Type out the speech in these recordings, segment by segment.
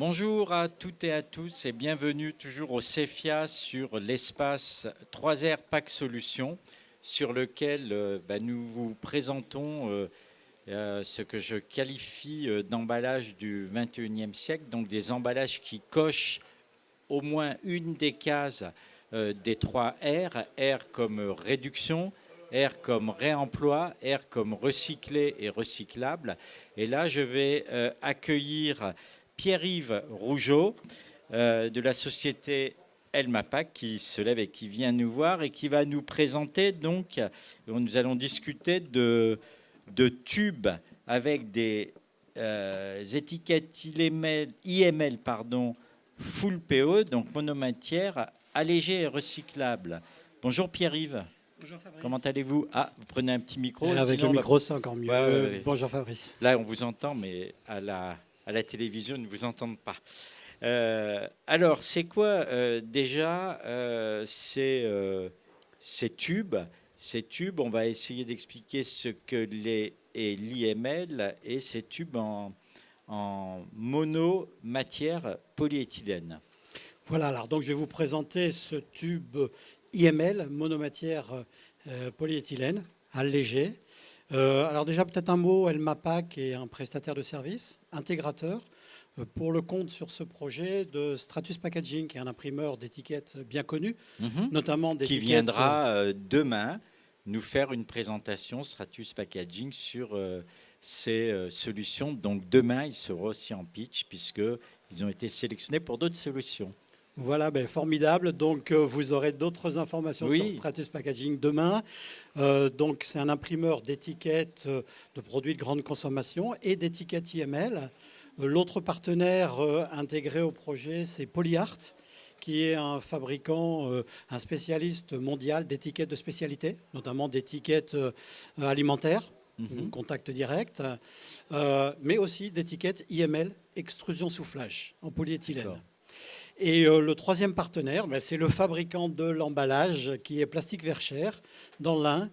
Bonjour à toutes et à tous et bienvenue toujours au CEFIA sur l'espace 3R Pack Solutions sur lequel nous vous présentons ce que je qualifie d'emballage du 21e siècle, donc des emballages qui cochent au moins une des cases des 3 R, R comme réduction, R comme réemploi, R comme recyclé et recyclable. Et là, je vais accueillir Pierre-Yves Rougeau de la société Elmapac qui se lève et qui vient nous voir et qui va nous présenter, donc, nous allons discuter de tubes avec des étiquettes IML full PE, donc monomatière, allégée et recyclable. Bonjour Pierre-Yves. Bonjour Fabrice. Comment allez-vous? Ah, vous prenez un petit micro. Avec le micro, c'est encore mieux. Ouais. Bonjour Fabrice. Là, on vous entend, mais à la télévision, ils ne vous entendent pas. Alors, c'est quoi déjà ces tubes? Ces tubes, on va essayer d'expliquer ce que est l'IML et ces tubes en monomatière polyéthylène. Voilà, alors donc je vais vous présenter ce tube IML, monomatière polyéthylène, allégé. Alors déjà peut-être un mot, Elmapac est un prestataire de services, intégrateur, pour le compte sur ce projet de Stratus Packaging, qui est un imprimeur d'étiquettes bien connu, notamment d'étiquettes... Qui viendra demain nous faire une présentation Stratus Packaging sur ces solutions. Donc demain, ils seront aussi en pitch puisqu'ils ont été sélectionnés pour d'autres solutions. Voilà, formidable. Donc, vous aurez d'autres informations sur Stratus Packaging demain. Donc, c'est un imprimeur d'étiquettes de produits de grande consommation et d'étiquettes IML. L'autre partenaire intégré au projet, c'est Polyart, qui est un fabricant, un spécialiste mondial d'étiquettes de spécialité, notamment d'étiquettes alimentaires, contact direct, mais aussi d'étiquettes IML, extrusion soufflage en polyéthylène. Et le troisième partenaire, c'est le fabricant de l'emballage qui est Plastique Verchères dans l'Ain,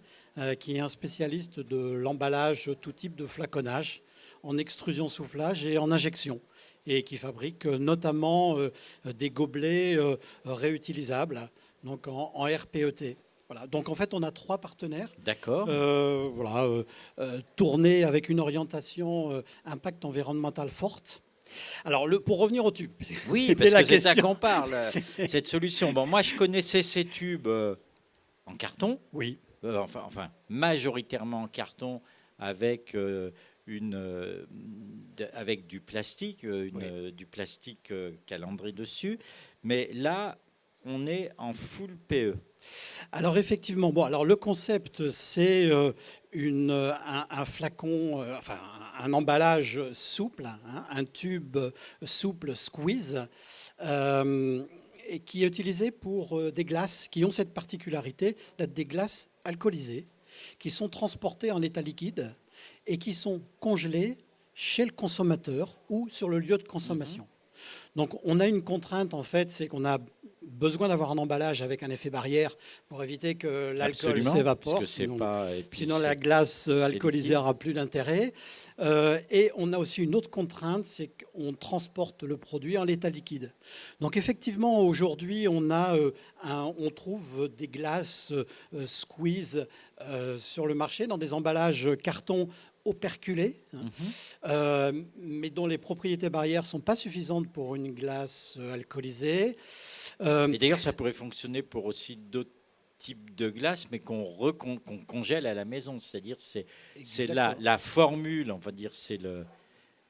qui est un spécialiste de l'emballage tout type de flaconnage en extrusion soufflage et en injection, et qui fabrique notamment des gobelets réutilisables, donc en RPET. Voilà. Donc en fait, on a 3 partenaires. D'accord. Tournés avec une orientation impact environnemental forte. Alors, pour revenir au tube. Oui, parce que c'est ça qu'on parle, cette solution. Bon, moi, je connaissais ces tubes en carton. Oui. Enfin, majoritairement en carton avec avec du plastique, du plastique calandré dessus. Mais là, on est en full PE. Alors effectivement, alors le concept, c'est un flacon, un emballage souple, un tube souple squeeze, et qui est utilisé pour des glaces qui ont cette particularité d'être des glaces alcoolisées, qui sont transportées en état liquide et qui sont congelées chez le consommateur ou sur le lieu de consommation. Donc on a une contrainte en fait, c'est qu'on a besoin d'avoir un emballage avec un effet barrière pour éviter que l'alcool s'évapore, sinon la glace alcoolisée n'aura plus d'intérêt. Et on a aussi une autre contrainte, c'est qu'on transporte le produit en l'état liquide. Donc effectivement, aujourd'hui, on trouve des glaces squeeze sur le marché dans des emballages carton operculés, mais dont les propriétés barrières ne sont pas suffisantes pour une glace alcoolisée. Et d'ailleurs, ça pourrait fonctionner pour aussi d'autres types de glace, mais qu'on congèle à la maison. C'est-à-dire, c'est la formule, on va dire, c'est de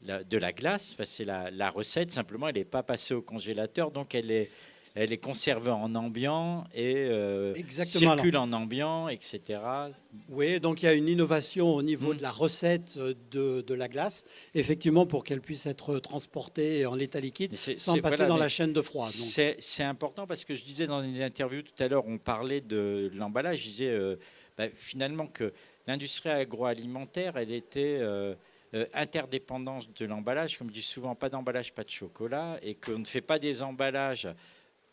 la glace. Enfin, c'est la recette. Simplement, elle n'est pas passée au congélateur, donc elle est conservée en ambiant et circule en ambiant, etc. Oui, donc il y a une innovation au niveau de la recette de la glace, effectivement, pour qu'elle puisse être transportée en l'état liquide sans passer dans la chaîne de froid. C'est important parce que je disais dans une interview tout à l'heure, on parlait de l'emballage, je disais finalement que l'industrie agroalimentaire, elle était... interdépendance de l'emballage, comme je dis souvent, pas d'emballage, pas de chocolat, et qu'on ne fait pas des emballages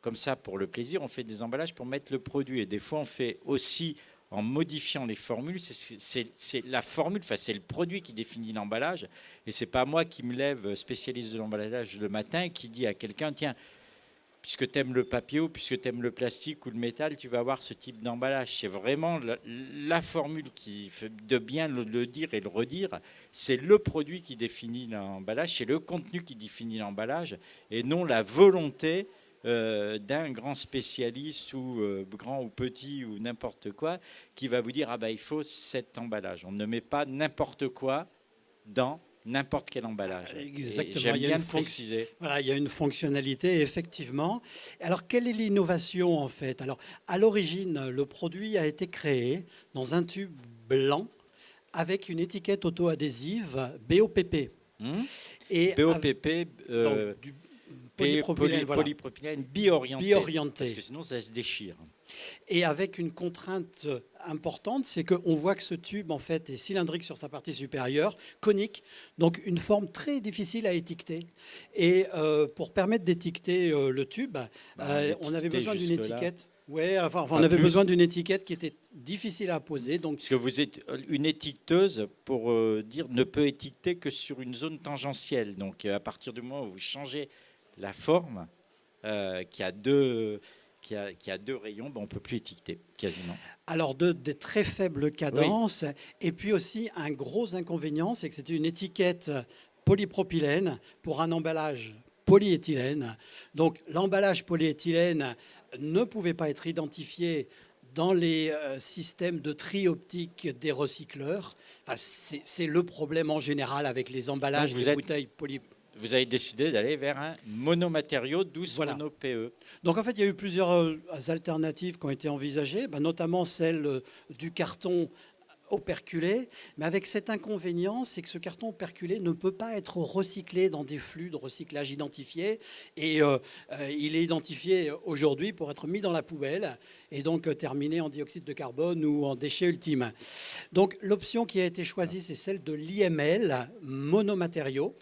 comme ça pour le plaisir, on fait des emballages pour mettre le produit. Et des fois, on fait aussi en modifiant les formules. C'est la formule, enfin, c'est le produit qui définit l'emballage. Et c'est pas moi qui me lève spécialiste de l'emballage le matin et qui dit à quelqu'un, tiens, puisque tu aimes le papier ou puisque tu aimes le plastique ou le métal, tu vas avoir ce type d'emballage. C'est vraiment la formule qui fait de bien le dire et le redire. C'est le produit qui définit l'emballage, c'est le contenu qui définit l'emballage et non la volonté d'un grand spécialiste ou grand ou petit ou n'importe quoi qui va vous dire ah ben, il faut cet emballage. On ne met pas n'importe quoi dans n'importe quel emballage. Exactement. J'aime bien le préciser. Voilà, il y a une fonctionnalité, effectivement. Alors, quelle est l'innovation, en fait? Alors, à l'origine, le produit a été créé dans un tube blanc avec une étiquette auto-adhésive BOPP. Et BOPP, donc, du polypropylène, polypropylène biorienté. Parce que sinon, ça se déchire. Et avec une contrainte importante, c'est qu'on voit que ce tube, en fait, est cylindrique sur sa partie supérieure, conique, donc une forme très difficile à étiqueter. Et pour permettre d'étiqueter le tube, on avait besoin d'une étiquette. Ouais, on avait besoin d'une étiquette qui était difficile à poser. Donc, parce que vous êtes une étiqueteuse, pour dire, ne peut étiqueter que sur une zone tangentielle. Donc, à partir du moment où vous changez la forme, qui a deux rayons, ben on ne peut plus étiqueter, quasiment. Alors, des très faibles cadences, oui. Et puis aussi un gros inconvénient, c'est que c'était une étiquette polypropylène pour un emballage polyéthylène. Donc, l'emballage polyéthylène ne pouvait pas être identifié dans les systèmes de tri optique des recycleurs. Enfin, c'est le problème en général avec les emballages des bouteilles polypropylène. Vous avez décidé d'aller vers un monomatériau, 12 mono-PE. Donc en fait, il y a eu plusieurs alternatives qui ont été envisagées, notamment celle du carton operculé. Mais avec cet inconvénient, c'est que ce carton operculé ne peut pas être recyclé dans des flux de recyclage identifiés. Et il est identifié aujourd'hui pour être mis dans la poubelle et donc terminé en dioxyde de carbone ou en déchet ultime. Donc l'option qui a été choisie, c'est celle de l'IML, monomatériau.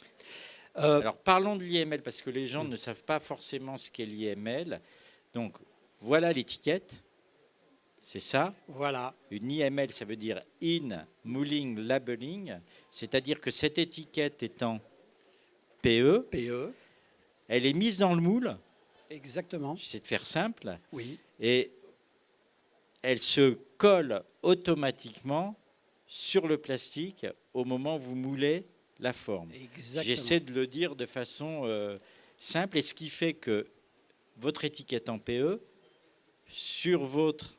Alors parlons de l'IML parce que les gens ne savent pas forcément ce qu'est l'IML. Donc voilà l'étiquette, c'est ça. Voilà. Une IML, ça veut dire In Mulling Labeling, c'est-à-dire que cette étiquette étant PE, elle est mise dans le moule. Exactement. J'essaie de faire simple. Oui. Et elle se colle automatiquement sur le plastique au moment où vous moulez la forme. J'essaie de le dire de façon simple, et ce qui fait que votre étiquette en PE, sur votre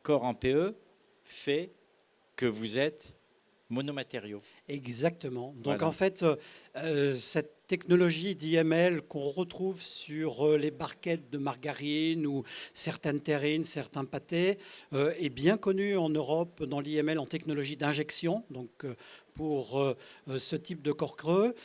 corps en PE, fait que vous êtes monomatériau. Exactement. Donc voilà. En fait, cette technologie d'IML qu'on retrouve sur les barquettes de margarine ou certaines terrines, certains pâtés, est bien connue en Europe dans l'IML en technologie d'injection, donc pour ce type de corps creux.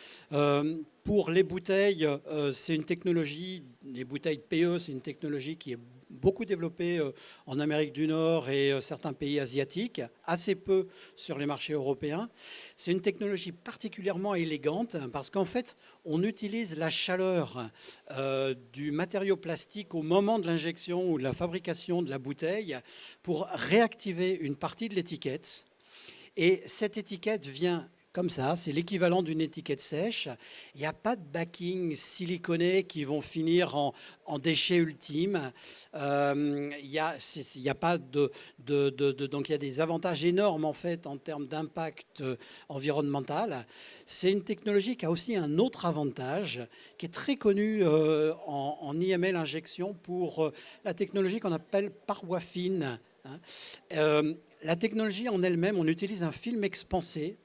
Pour les bouteilles, c'est une technologie, les bouteilles PE, c'est une technologie qui est beaucoup développée en Amérique du Nord et certains pays asiatiques, assez peu sur les marchés européens. C'est une technologie particulièrement élégante parce qu'en fait, on utilise la chaleur du matériau plastique au moment de l'injection ou de la fabrication de la bouteille pour réactiver une partie de l'étiquette. Et cette étiquette vient comme ça, c'est l'équivalent d'une étiquette sèche. Il n'y a pas de backing siliconé qui vont finir en déchets ultimes. Il y a pas donc il y a des avantages énormes en fait en termes d'impact environnemental. C'est une technologie qui a aussi un autre avantage qui est très connu en IML injection pour la technologie qu'on appelle paroi fine. La technologie en elle-même, on utilise un film expansé.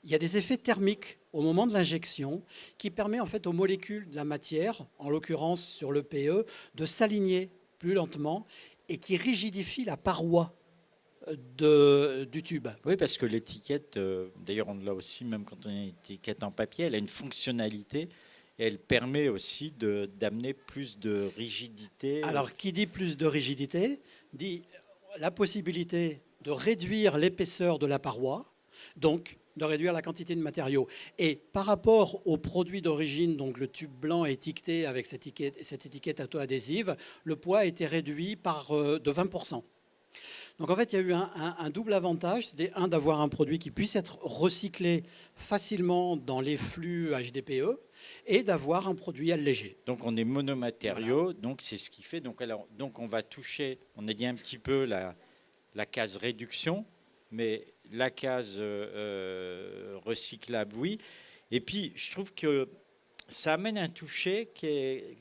Il y a des effets thermiques au moment de l'injection qui permet en fait aux molécules de la matière, en l'occurrence sur le PE, de s'aligner plus lentement et qui rigidifie la paroi du tube. Oui, parce que l'étiquette, d'ailleurs on l'a aussi même quand on a une étiquette en papier, elle a une fonctionnalité et elle permet aussi d'amener plus de rigidité. Alors qui dit plus de rigidité dit la possibilité de réduire l'épaisseur de la paroi, donc de réduire la quantité de matériaux. Et par rapport au produit d'origine, donc le tube blanc étiqueté avec cette étiquette auto-adhésive, le poids a été réduit de 20%. Donc en fait, il y a eu un double avantage, c'était d'avoir un produit qui puisse être recyclé facilement dans les flux HDPE et d'avoir un produit allégé. Donc on est monomatériaux, donc c'est ce qui fait. Donc on va toucher, on a dit un petit peu la case réduction, mais la case recyclable, oui. Et puis je trouve que ça amène un toucher qui est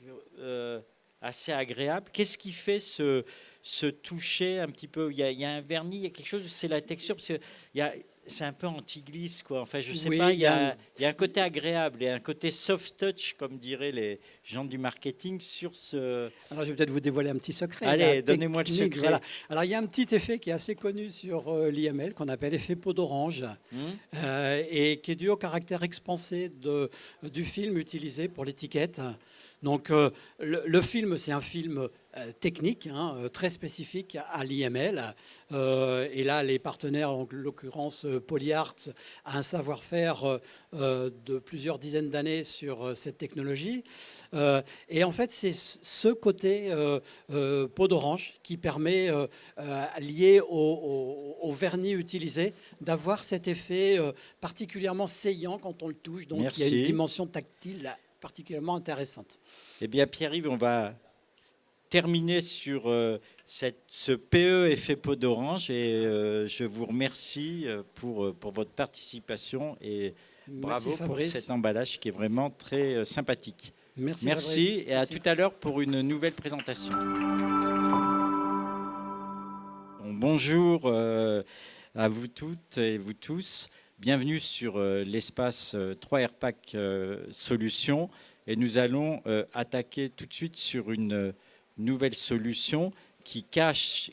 assez agréable. Qu'est-ce qui fait ce toucher un petit peu, il y a un vernis, il y a quelque chose, c'est la texture, parce que c'est un peu anti-glisse, quoi. Enfin, je sais Oui, pas, il y a un côté agréable et un côté soft touch, comme diraient les gens du marketing, sur ce... Alors, je vais peut-être vous dévoiler un petit secret. Allez, donnez-moi le secret. Voilà. Alors, il y a un petit effet qui est assez connu sur l'IML, qu'on appelle effet peau d'orange, et qui est dû au caractère expansé du film utilisé pour l'étiquette. Donc, le film, c'est un film technique, très spécifique à l'IML. Et là, les partenaires, en l'occurrence Polyart, a un savoir-faire de plusieurs dizaines d'années sur cette technologie. Et en fait, c'est ce côté peau d'orange qui permet, lié au vernis utilisé, d'avoir cet effet particulièrement saillant quand on le touche. Donc, Merci. il y a une dimension tactile particulièrement intéressante. Eh bien, Pierre-Yves, on va terminer sur ce PE effet peau d'orange et je vous remercie pour votre participation et bravo pour cet emballage qui est vraiment très sympathique. Merci et à tout à l'heure pour une nouvelle présentation. Bonjour à vous toutes et vous tous. Bienvenue sur l'espace 3R Pack Solutions. Et nous allons attaquer tout de suite sur une nouvelle solution qui coche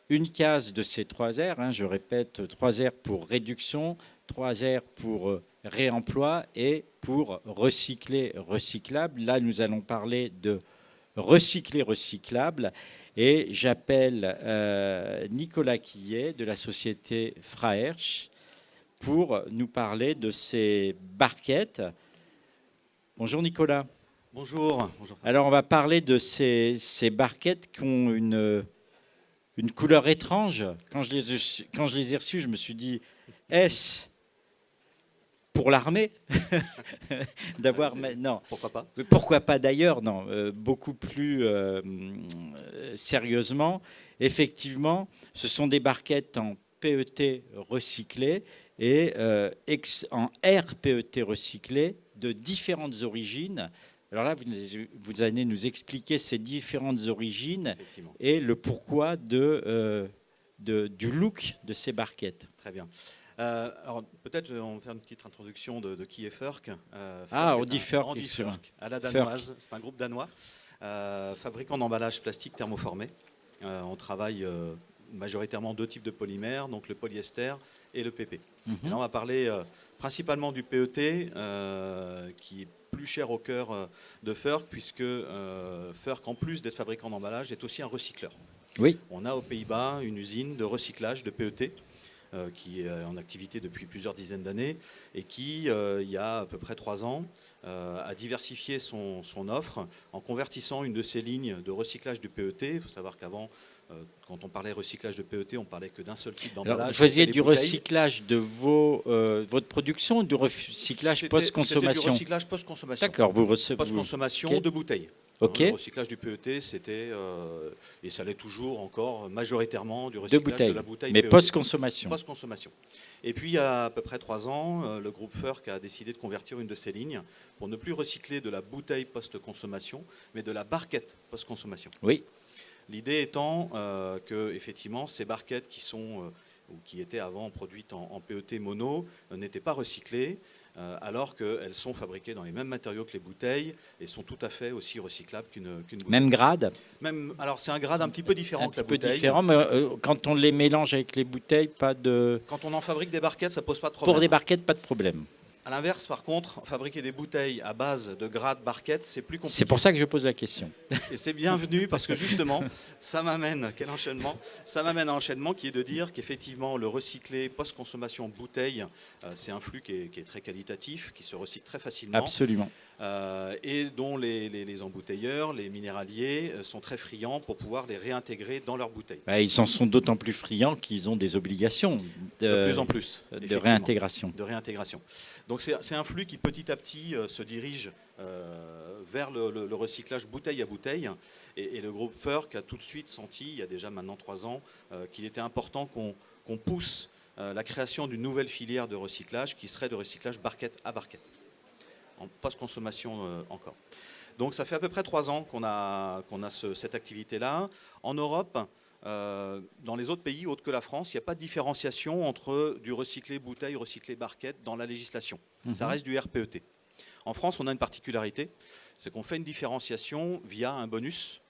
une case de ces 3 R. Je répète, 3 R pour réduction, 3 R pour réemploi et pour recycler recyclable. Là, nous allons parler de recycler recyclable. Et j'appelle Nicolas Quillet de la société Fraersch pour nous parler de ces barquettes. Bonjour Nicolas. Bonjour. Alors on va parler de ces barquettes qui ont une couleur étrange. Quand je les ai reçues, je me suis dit, est-ce pour l'armée d'avoir... Non. Pourquoi pas? Pourquoi pas d'ailleurs? Non. Beaucoup plus sérieusement, effectivement, ce sont des barquettes en PET recyclées et en RPET recyclé de différentes origines. Alors là, vous allez nous expliquer ces différentes origines et le pourquoi du look de ces barquettes. Très bien. Alors peut-être on va faire une petite introduction de qui est Furk. On dit Furk. À la danoise, c'est un groupe danois, fabricant d'emballages plastiques thermoformés. On travaille majoritairement 2 types de polymères, donc le polyester et le PP. Là, on va parler principalement du PET, qui est plus cher au cœur de Furk, puisque Furk, en plus d'être fabricant d'emballage, est aussi un recycleur. Oui. On a aux Pays-Bas une usine de recyclage de PET qui est en activité depuis plusieurs dizaines d'années et qui, il y a à peu près 3 ans, a diversifié son offre en convertissant une de ses lignes de recyclage du PET. Il faut savoir qu'avant, quand on parlait recyclage de PET, on parlait que d'un seul type d'emballage. Vous faisiez du recyclage de votre production ou du recyclage post-consommation? C'était du recyclage post-consommation. D'accord. Post-consommation de bouteilles. Okay. Le recyclage du PET, c'était, et ça l'est toujours encore, majoritairement du recyclage de la bouteille mais PET. Post-consommation. Post-consommation. Et puis, il y a à peu près 3 ans, le groupe Furk a décidé de convertir une de ses lignes pour ne plus recycler de la bouteille post-consommation, mais de la barquette post-consommation. Oui. L'idée étant que, effectivement, ces barquettes qui étaient avant produites en PET mono n'étaient pas recyclées, alors qu'elles sont fabriquées dans les mêmes matériaux que les bouteilles et sont tout à fait aussi recyclables qu'une bouteille. Même grade? Alors c'est un grade un petit peu différent que la bouteille. Un petit peu différent, mais quand on les mélange avec les bouteilles, pas de... Quand on en fabrique des barquettes, ça pose pas de problème. Pour des barquettes, pas de problème. À l'inverse, par contre, fabriquer des bouteilles à base de gras de barquette, c'est plus compliqué. C'est pour ça que je pose la question. Et c'est bienvenu parce que justement, ça m'amène, quel enchaînement, ça m'amène à un enchaînement qui est de dire qu'effectivement, le recyclé post-consommation bouteille, c'est un flux qui est très qualitatif, qui se recycle très facilement. Absolument. Et dont les embouteilleurs, les minéraliers sont très friands pour pouvoir les réintégrer dans leurs bouteilles. Ils en sont d'autant plus friands qu'ils ont des obligations De plus en plus, de réintégration. De réintégration. Donc c'est un flux qui petit à petit se dirige vers le recyclage bouteille à bouteille. Et le groupe Furc a tout de suite senti, il y a déjà maintenant 3 ans, qu'il était important qu'on pousse la création d'une nouvelle filière de recyclage qui serait de recyclage barquette à barquette, en post-consommation encore. Donc ça fait à peu près 3 ans qu'on a cette activité-là. En Europe, dans les autres pays autres que la France, il n'y a pas de différenciation entre du recyclé bouteille, recyclé barquette dans la législation. Ça reste du RPET. En France, on a une particularité, c'est qu'on fait une différenciation via un bonus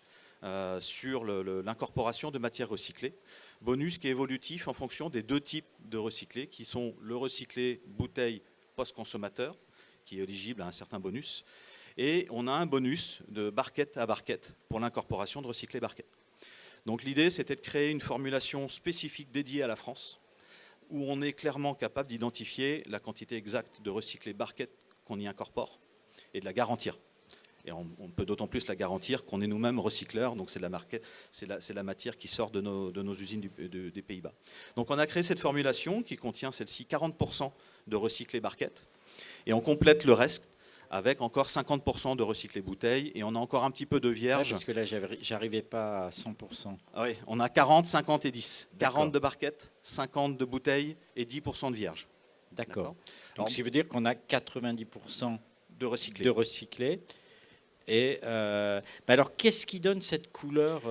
sur l'incorporation de matières recyclées. Bonus qui est évolutif en fonction des 2 types de recyclés, qui sont le recyclé bouteille post-consommateur, qui est éligible à un certain bonus, et on a un bonus de barquette à barquette pour l'incorporation de recyclé barquette. Donc l'idée, c'était de créer une formulation spécifique dédiée à la France, où on est clairement capable d'identifier la quantité exacte de recyclé barquette qu'on y incorpore et de la garantir. Et on peut d'autant plus la garantir qu'on est nous-mêmes recycleurs, donc c'est la matière qui sort de nos usines des Pays-Bas. Donc on a créé cette formulation qui contient celle-ci 40% de recyclé barquette, et on complète le reste avec encore 50% de recyclé bouteille, et on a encore un petit peu de vierge. Parce que là, j'arrivais pas à 100%. Ah oui, on a 40, 50 et 10. 40 de barquette, 50 de bouteille et 10% de vierge. D'accord. Donc, ça veut dire qu'on a 90% de recyclé. De recyclé. Et alors, qu'est-ce qui donne cette couleur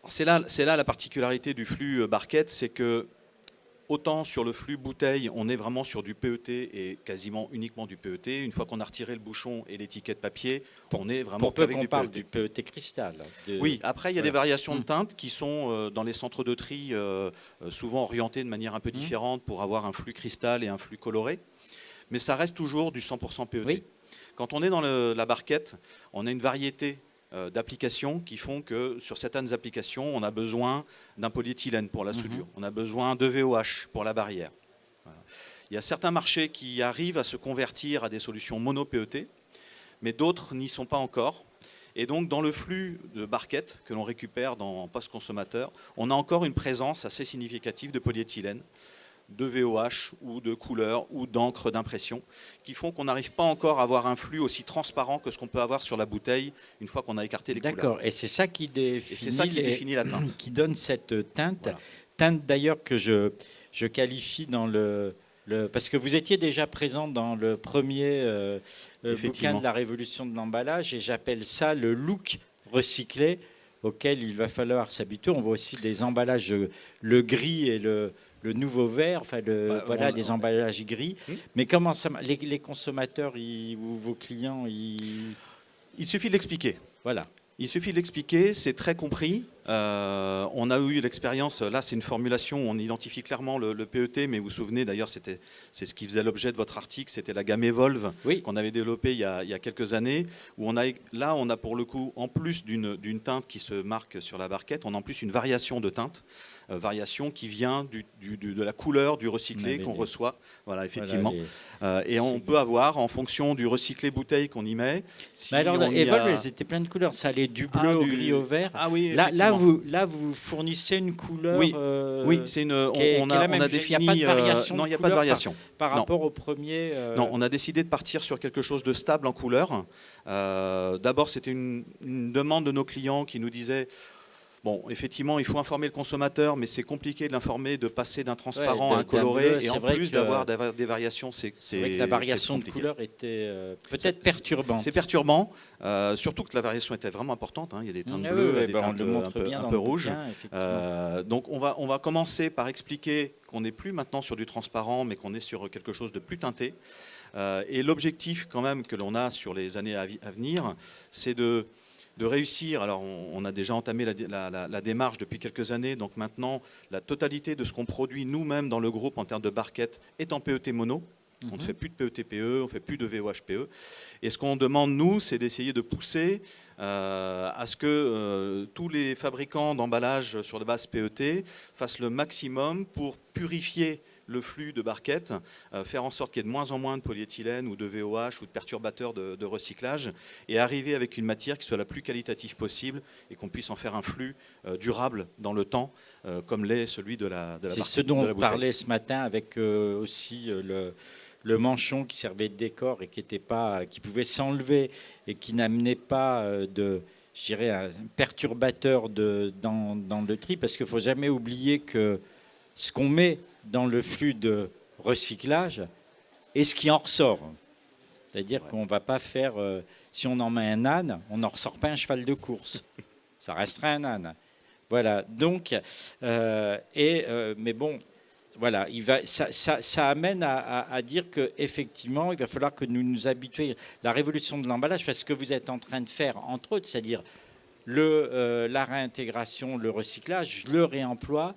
C'est là la particularité du flux barquette, c'est que autant sur le flux bouteille, on est vraiment sur du PET et quasiment uniquement du PET. Une fois qu'on a retiré le bouchon et l'étiquette papier, on est vraiment qu'avec du PET. Parle PET. du PET cristal. Oui, après il y a des variations de teintes qui sont dans les centres de tri souvent orientées de manière un peu différente pour avoir un flux cristal et un flux coloré. Mais ça reste toujours du 100% PET. Oui. Quand on est dans la barquette, on a une variété d'applications qui font que sur certaines applications, on a besoin d'un polyéthylène pour la soudure, on a besoin de VOH pour la barrière. Voilà. Il y a certains marchés qui arrivent à se convertir à des solutions mono-PET, mais d'autres n'y sont pas encore. Et donc dans le flux de barquettes que l'on récupère en post-consommateur, on a encore une présence assez significative de polyéthylène, de VOH ou de couleur ou d'encre d'impression qui font qu'on n'arrive pas encore à avoir un flux aussi transparent que ce qu'on peut avoir sur la bouteille une fois qu'on a écarté les couleurs. D'accord, et c'est ça qui définit la teinte. Qui donne cette teinte. Voilà. Teinte d'ailleurs que je qualifie dans parce que vous étiez déjà présent dans le premier bouquin de la révolution de l'emballage, et j'appelle ça le look recyclé auquel il va falloir s'habituer. On voit aussi des emballages, le gris et le nouveau vert, enfin des emballages gris. Mais comment ça, les consommateurs ou vos clients, il suffit de l'expliquer. Voilà. Il suffit de l'expliquer, c'est très compris. On a eu l'expérience, là c'est une formulation où on identifie clairement le PET, mais vous vous souvenez d'ailleurs, c'est ce qui faisait l'objet de votre article, c'était la gamme Evolve qu'on avait développée il y a quelques années, où on a pour le coup, en plus d'une teinte qui se marque sur la barquette, on a en plus une variation de teinte, variation qui vient de la couleur du recyclé qu'on reçoit. Voilà, effectivement. Et on peut avoir, en fonction du recyclé bouteille qu'on y met... Si mais alors, Evolve, elles étaient plein de couleurs. Ça allait du bleu au gris au vert. Ah oui, là, vous fournissez une couleur... Oui, c'est une... On a défini... Il n'y a pas de variation non, il n'y a pas de variation. Par rapport au premier... Non, on a décidé de partir sur quelque chose de stable en couleur. D'abord, c'était une demande de nos clients qui nous disaient... Bon, effectivement, il faut informer le consommateur, mais c'est compliqué de l'informer, de passer d'un transparent à un coloré, bleu, et en plus d'avoir des variations, c'est vrai que la variation de couleur était peut-être perturbante. C'est perturbant, surtout que la variation était vraiment importante. Hein. Il y a des teintes bleues, des teintes un peu rouges. Donc on va commencer par expliquer qu'on n'est plus maintenant sur du transparent, mais qu'on est sur quelque chose de plus teinté. Et l'objectif quand même que l'on a sur les années à venir, c'est de réussir. Alors on a déjà entamé la démarche depuis quelques années, donc maintenant la totalité de ce qu'on produit nous-mêmes dans le groupe en termes de barquettes est en PET mono, On ne fait plus de PETPE, on ne fait plus de VOHPE. Et ce qu'on demande, nous, c'est d'essayer de pousser à ce que tous les fabricants d'emballages sur de base PET fassent le maximum pour purifier le flux de barquettes, faire en sorte qu'il y ait de moins en moins de polyéthylène ou de VOH ou de perturbateurs de recyclage et arriver avec une matière qui soit la plus qualitative possible et qu'on puisse en faire un flux durable dans le temps, comme l'est celui de la barquette. C'est ce dont on parlait ce matin avec aussi le manchon qui servait de décor et qui pouvait s'enlever et qui n'amenait pas je dirais, un perturbateur dans le tri, parce qu'il ne faut jamais oublier que ce qu'on met dans le flux de recyclage est ce qui en ressort. C'est-à-dire qu'on ne va pas faire, si on en met un âne, on n'en ressort pas un cheval de course. Ça restera un âne. Voilà, donc, mais bon, voilà, ça amène à dire qu'effectivement, il va falloir que nous nous habituions. La révolution de l'emballage, c'est ce que vous êtes en train de faire, entre autres, c'est-à-dire la réintégration, le recyclage, le réemploi,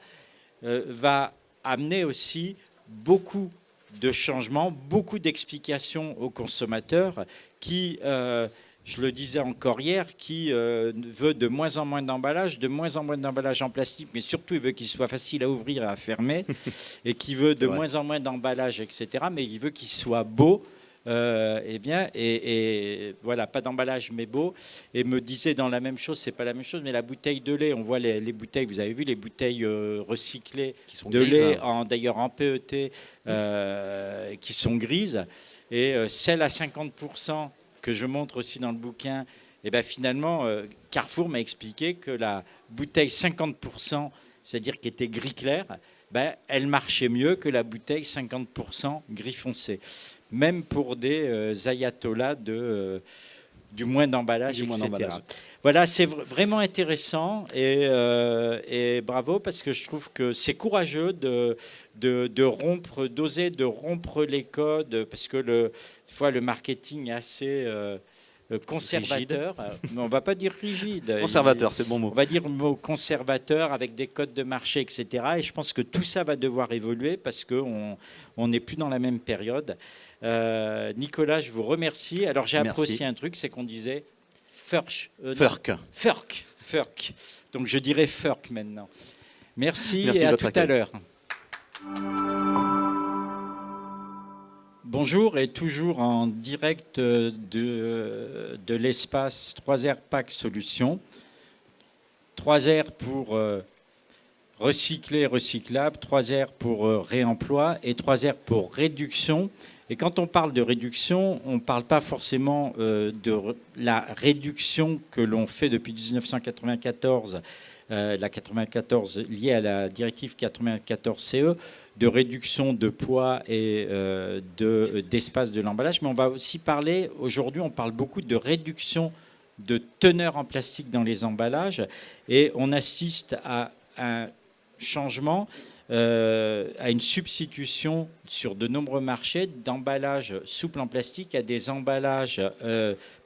va amener aussi beaucoup de changements, beaucoup d'explications aux consommateurs qui, je le disais encore hier, qui veut de moins en moins d'emballage en plastique, mais surtout il veut qu'il soit facile à ouvrir et à fermer, et qui veut de moins en moins d'emballage, etc., mais il veut qu'il soit beau. Et voilà, pas d'emballage mais beau. Et me disait dans la même chose, c'est pas la même chose, mais la bouteille de lait, on voit les bouteilles, vous avez vu les bouteilles recyclées de lait, d'ailleurs en PET, qui sont grises, et celle à 50% que je montre aussi dans le bouquin, et ben finalement Carrefour m'a expliqué que la bouteille 50%, c'est-à-dire qui était gris clair, ben, elle marchait mieux que la bouteille 50% gris foncé. Même pour des ayatollahs du moins d'emballage, etc. Voilà, c'est vraiment intéressant et bravo, parce que je trouve que c'est courageux d'oser rompre les codes, parce que des fois le marketing est assez conservateur. On ne va pas dire rigide. Conservateur, c'est le bon mot. On va dire mot conservateur avec des codes de marché, etc. Et je pense que tout ça va devoir évoluer parce qu'on n'est plus dans la même période. Nicolas, je vous remercie. Alors j'ai appris aussi un truc, c'est qu'on disait Furk. Donc je dirais Furk maintenant. Merci et à tout à l'heure. Bonjour, et toujours en direct de l'espace 3R Pack Solutions. 3R pour recycler, recyclable, 3R pour réemploi et 3R pour réduction. Et quand on parle de réduction, on ne parle pas forcément de la réduction que l'on fait depuis 1994, la 94 liée à la directive 94-CE, de réduction de poids et d'espace de l'emballage. Mais on va aussi parler, aujourd'hui, on parle beaucoup de réduction de teneur en plastique dans les emballages. Et on assiste à un changement, à une substitution sur de nombreux marchés d'emballages souples en plastique à des emballages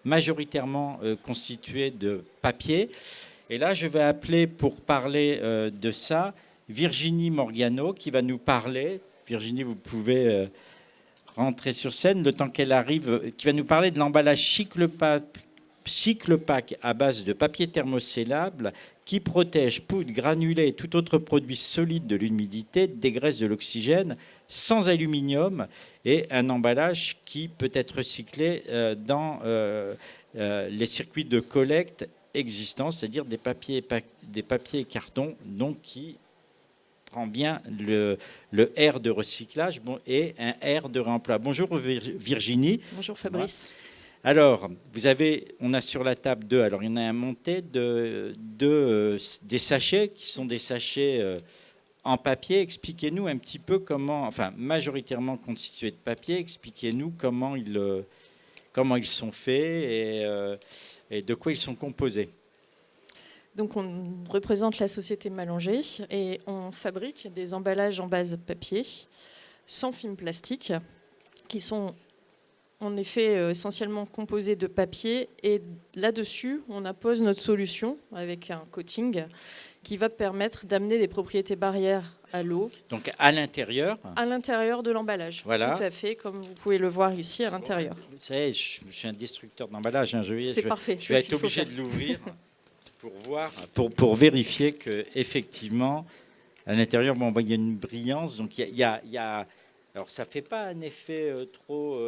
majoritairement constitués de papier. Et là, je vais appeler pour parler de ça Virginie Morgano, qui va nous parler. Virginie, vous pouvez rentrer sur scène le temps qu'elle arrive, qui va nous parler de l'emballage Cyclepack à base de papier thermocellable qui protège poudre, granulés et tout autre produit solide de l'humidité, des graisses, de l'oxygène, sans aluminium, et un emballage qui peut être recyclé dans les circuits de collecte existants, c'est-à-dire des papiers et cartons, donc qui prend bien le R de recyclage et un R de réemploi. Bonjour Virginie. Bonjour Fabrice. Alors, on a sur la table alors il y en a un monté des sachets qui sont des sachets en papier. Expliquez-nous un petit peu comment, enfin majoritairement constitués de papier, expliquez-nous comment ils sont faits et de quoi ils sont composés. Donc on représente la société Mallanger et on fabrique des emballages en base papier, sans film plastique, qui sont en effet essentiellement composés de papier, et là-dessus on appose notre solution avec un coating qui va permettre d'amener des propriétés barrières à l'eau. Donc à l'intérieur. À l'intérieur de l'emballage. Voilà. Tout à fait, comme vous pouvez le voir ici à l'intérieur. Vous savez, je suis un destructeur d'emballage. Hein, C'est parfait. Je vais être obligé de l'ouvrir pour voir, pour vérifier que effectivement, à l'intérieur, bon, il y a une brillance. Donc il y a alors ça fait pas un effet trop,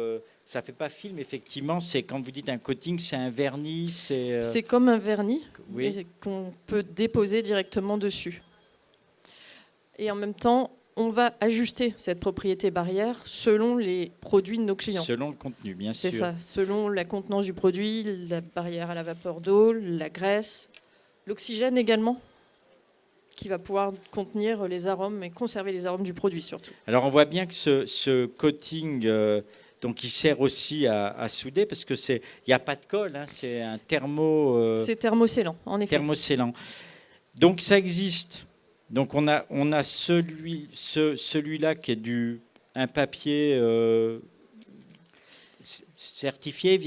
ça fait pas film. Effectivement, c'est quand vous dites un coating, c'est un vernis, c'est. C'est comme un vernis Oui. qu'on peut déposer directement dessus. Et en même temps, on va ajuster cette propriété barrière selon les produits de nos clients. Selon le contenu, bien sûr. C'est ça, selon la contenance du produit, la barrière à la vapeur d'eau, la graisse, l'oxygène également, qui va pouvoir contenir les arômes et conserver les arômes du produit surtout. Alors on voit bien que ce coating, donc il sert aussi à souder parce que il n'y a pas de colle, hein, c'est un c'est thermoscellant, en effet. Thermoscellant. Donc ça existe. Donc on a celui-là qui est un papier certifié.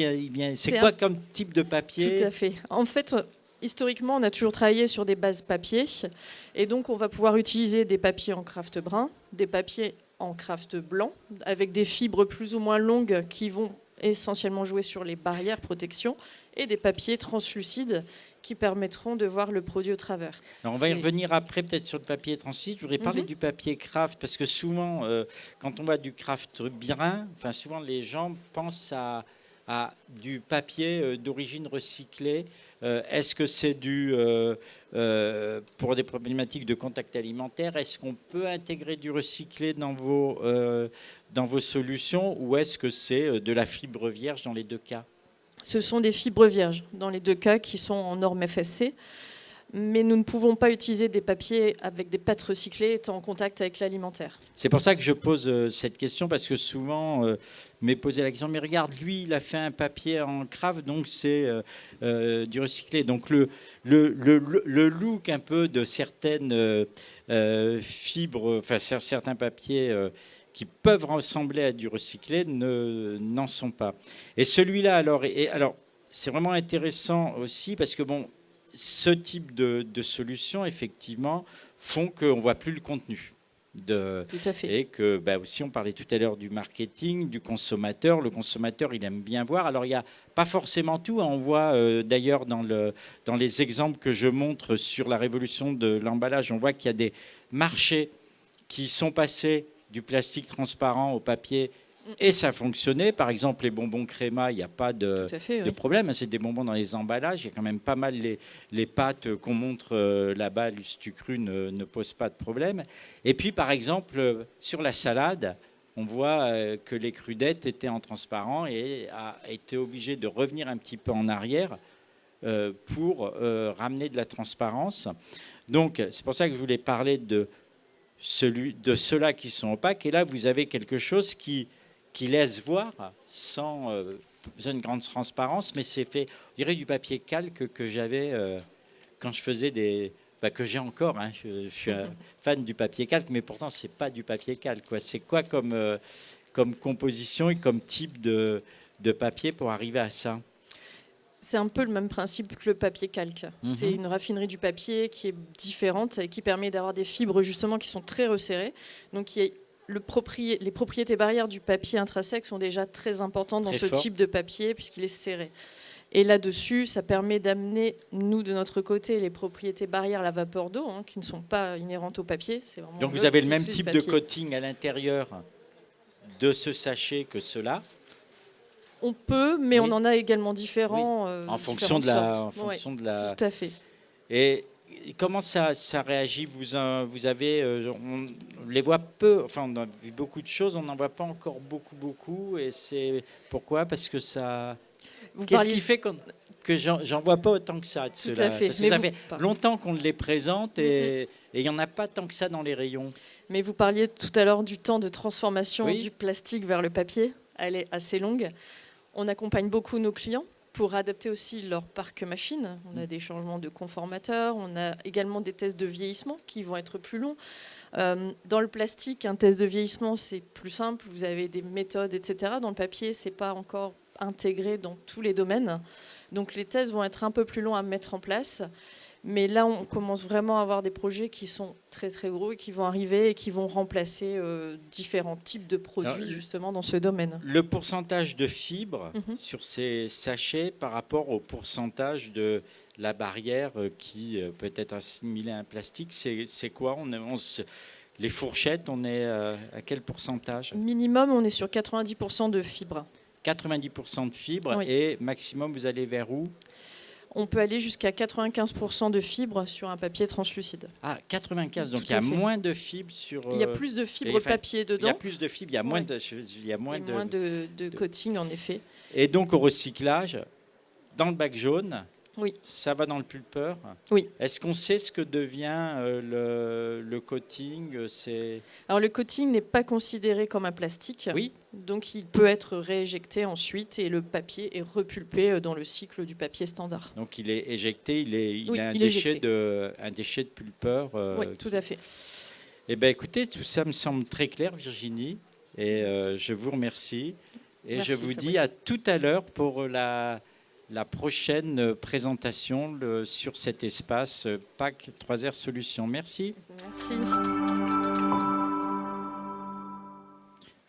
C'est quoi comme type de papier? Tout à fait. En fait, historiquement, on a toujours travaillé sur des bases papier. Et donc, on va pouvoir utiliser des papiers en craft brun, des papiers en craft blanc, avec des fibres plus ou moins longues qui vont essentiellement jouer sur les barrières protection, et des papiers translucides qui permettront de voir le produit au travers. Alors on va y revenir après, peut-être sur le papier translucide. Je voudrais parler du papier craft, parce que souvent, quand on voit du craft brun, enfin, souvent les gens pensent à du papier d'origine recyclée. Est-ce que c'est pour des problématiques de contact alimentaire? Est-ce qu'on peut intégrer du recyclé dans vos solutions, ou est-ce que c'est de la fibre vierge dans les deux cas? Ce sont des fibres vierges dans les deux cas qui sont en norme FSC. Mais nous ne pouvons pas utiliser des papiers avec des pâtes recyclées étant en contact avec l'alimentaire. C'est pour ça que je pose cette question, parce que souvent, m'est posé la question, mais regarde, lui, il a fait un papier en craft, donc c'est du recyclé. Donc le look un peu de certaines fibres, enfin certains papiers qui peuvent ressembler à du recyclé n'en sont pas. Et celui-là, alors c'est vraiment intéressant aussi, parce que bon, ce type de solutions, effectivement, font qu'on ne voit plus le contenu. Tout à fait. Et que aussi, on parlait tout à l'heure du marketing, du consommateur. Le consommateur, il aime bien voir. Alors, il n'y a pas forcément tout. On voit d'ailleurs dans les exemples que je montre sur la révolution de l'emballage, on voit qu'il y a des marchés qui sont passés du plastique transparent au papier. Et ça fonctionnait. Par exemple, les bonbons Créma, il n'y a pas de problème. C'est des bonbons dans les emballages. Il y a quand même pas mal les pâtes qu'on montre là-bas. L'Ustucru ne pose pas de problème. Et puis, par exemple, sur la salade, on voit que les crudettes étaient en transparent et a été obligé de revenir un petit peu en arrière pour ramener de la transparence. Donc, c'est pour ça que je voulais parler de ceux-là qui sont opaques. Et là, vous avez quelque chose qui laisse voir sans besoin de grande transparence, mais c'est fait, on dirait du papier calque que j'avais quand je faisais que j'ai encore. Hein, je suis un fan du papier calque, mais pourtant c'est pas du papier calque. C'est quoi comme composition et comme type de papier pour arriver à ça? C'est un peu le même principe que le papier calque. C'est une raffinerie du papier qui est différente et qui permet d'avoir des fibres justement qui sont très resserrées. Donc il y a les propriétés barrières du papier intrinsèque sont déjà très importantes dans ce type de papier puisqu'il est serré. Et là-dessus, ça permet d'amener, nous, de notre côté, les propriétés barrières à la vapeur d'eau, qui ne sont pas inhérentes au papier. C'est vraiment. Donc vous avez le même type de coating à l'intérieur de ce sachet que cela? On peut, mais on en a également différents. En fonction de la. Tout à fait. Et comment ça réagit? Vous avez, on les voit peu, enfin on a vu beaucoup de choses, on n'en voit pas encore beaucoup, et c'est pourquoi? Parce que ça. Qu'est-ce qui fait que j'en vois pas autant que ça de ceux-là? Parce que ça fait longtemps qu'on les présente et il n'y en a pas tant que ça dans les rayons. Mais vous parliez tout à l'heure du temps de transformation du plastique vers le papier. Elle est assez longue. On accompagne beaucoup nos clients pour adapter aussi leur parc machine. On a des changements de conformateurs, on a également des tests de vieillissement qui vont être plus longs. Dans le plastique, un test de vieillissement, c'est plus simple. Vous avez des méthodes, etc. Dans le papier, ce n'est pas encore intégré dans tous les domaines. Donc les tests vont être un peu plus longs à mettre en place. Mais là, on commence vraiment à avoir des projets qui sont très très gros et qui vont arriver et qui vont remplacer différents types de produits Alors, justement dans ce domaine. Le pourcentage de fibres Mhm. sur ces sachets par rapport au pourcentage de la barrière qui peut être assimilée à un plastique, c'est quoi? Les fourchettes, on est à quel pourcentage? Minimum, on est sur 90% de fibres. 90% de fibres, Oui. et maximum, vous allez vers où? On peut aller jusqu'à 95% de fibres sur un papier translucide. Ah, 95, donc Tout il y a à fait. moins de fibres sur... Il y a plus de fibres enfin, papier il y a dedans plus de fibres, il y a moins Ouais. de... Il y a moins et de... moins de coating en effet. Et donc au recyclage, dans le bac jaune, Oui. ça va dans le pulpeur. Oui. Est-ce qu'on sait ce que devient le coating? Alors le coating n'est pas considéré comme un plastique, Oui, donc il peut être rééjecté ensuite et le papier est repulpé dans le cycle du papier standard. donc il est éjecté, il Oui, a un il est déchet éjecté. un déchet de pulpeur. Oui, tout à fait. Eh bien écoutez, tout ça me semble très clair, Virginie, et je vous remercie. Et Merci, je vous dis Fabrice. à tout à l'heure pour la prochaine présentation sur cet espace PAC 3R Solutions. Merci. Merci.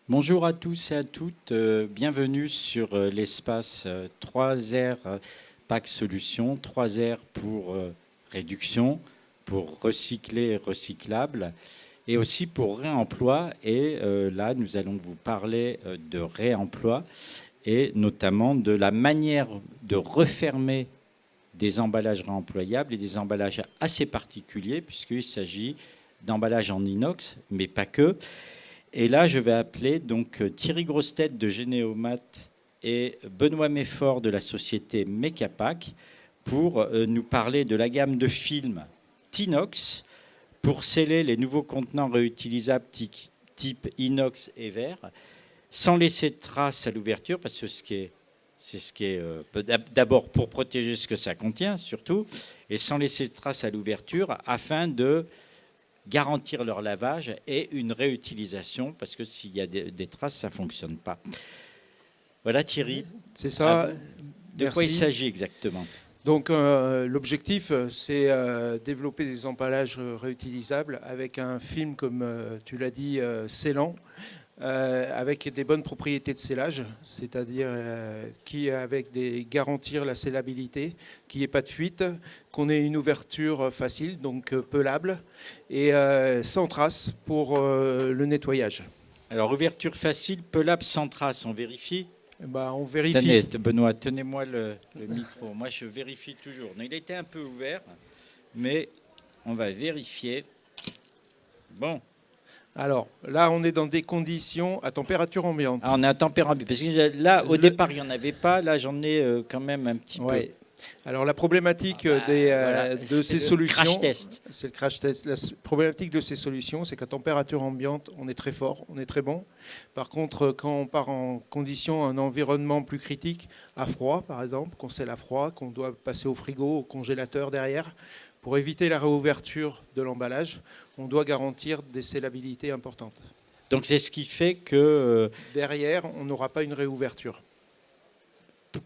Bonjour à tous et à toutes. Bienvenue sur l'espace 3R PAC Solutions. 3R pour réduction, pour recycler et recyclable, et aussi pour réemploi. Et là, nous allons vous parler de réemploi et notamment de la manière de refermer des emballages réemployables et des emballages assez particuliers, puisqu'il s'agit d'emballages en inox, mais pas que. Et là, je vais appeler donc Thierry Grostet de Généomat et Benoît Méfort de la société Mecapac pour nous parler de la gamme de films Tinox pour sceller les nouveaux contenants réutilisables type inox et verre, sans laisser de traces à l'ouverture, parce que c'est ce qui est d'abord pour protéger ce que ça contient, surtout, et sans laisser de traces à l'ouverture, afin de garantir leur lavage et une réutilisation, parce que s'il y a des traces, ça ne fonctionne pas. Voilà Thierry. C'est ça. De quoi il s'agit exactement? Donc l'objectif, c'est développer des emballages réutilisables avec un film, comme tu l'as dit, scellant, avec des bonnes propriétés de scellage, c'est-à-dire garantir la scellabilité, qu'il n'y ait pas de fuite, qu'on ait une ouverture facile, donc pelable, et sans trace pour le nettoyage. Alors, ouverture facile, pelable, sans trace, on vérifie? On vérifie. Tenez, Benoît, tenez-moi le micro. Moi, je vérifie toujours. Il était un peu ouvert, mais on va vérifier. Bon. Alors là, on est dans des conditions à température ambiante. Ah, on est à température ambiante. Parce que là, au départ, il n'y en avait pas. Là, j'en ai quand même un petit peu. Alors la problématique de ces solutions, c'est le crash test. La problématique de ces solutions, c'est qu'à température ambiante, on est très fort, on est très bon. Par contre, quand on part en condition, un environnement plus critique, à froid par exemple, qu'on scelle à froid, qu'on doit passer au frigo, au congélateur derrière, pour éviter la réouverture de l'emballage, on doit garantir des scellabilités importantes. Donc c'est ce qui fait que derrière, on n'aura pas une réouverture.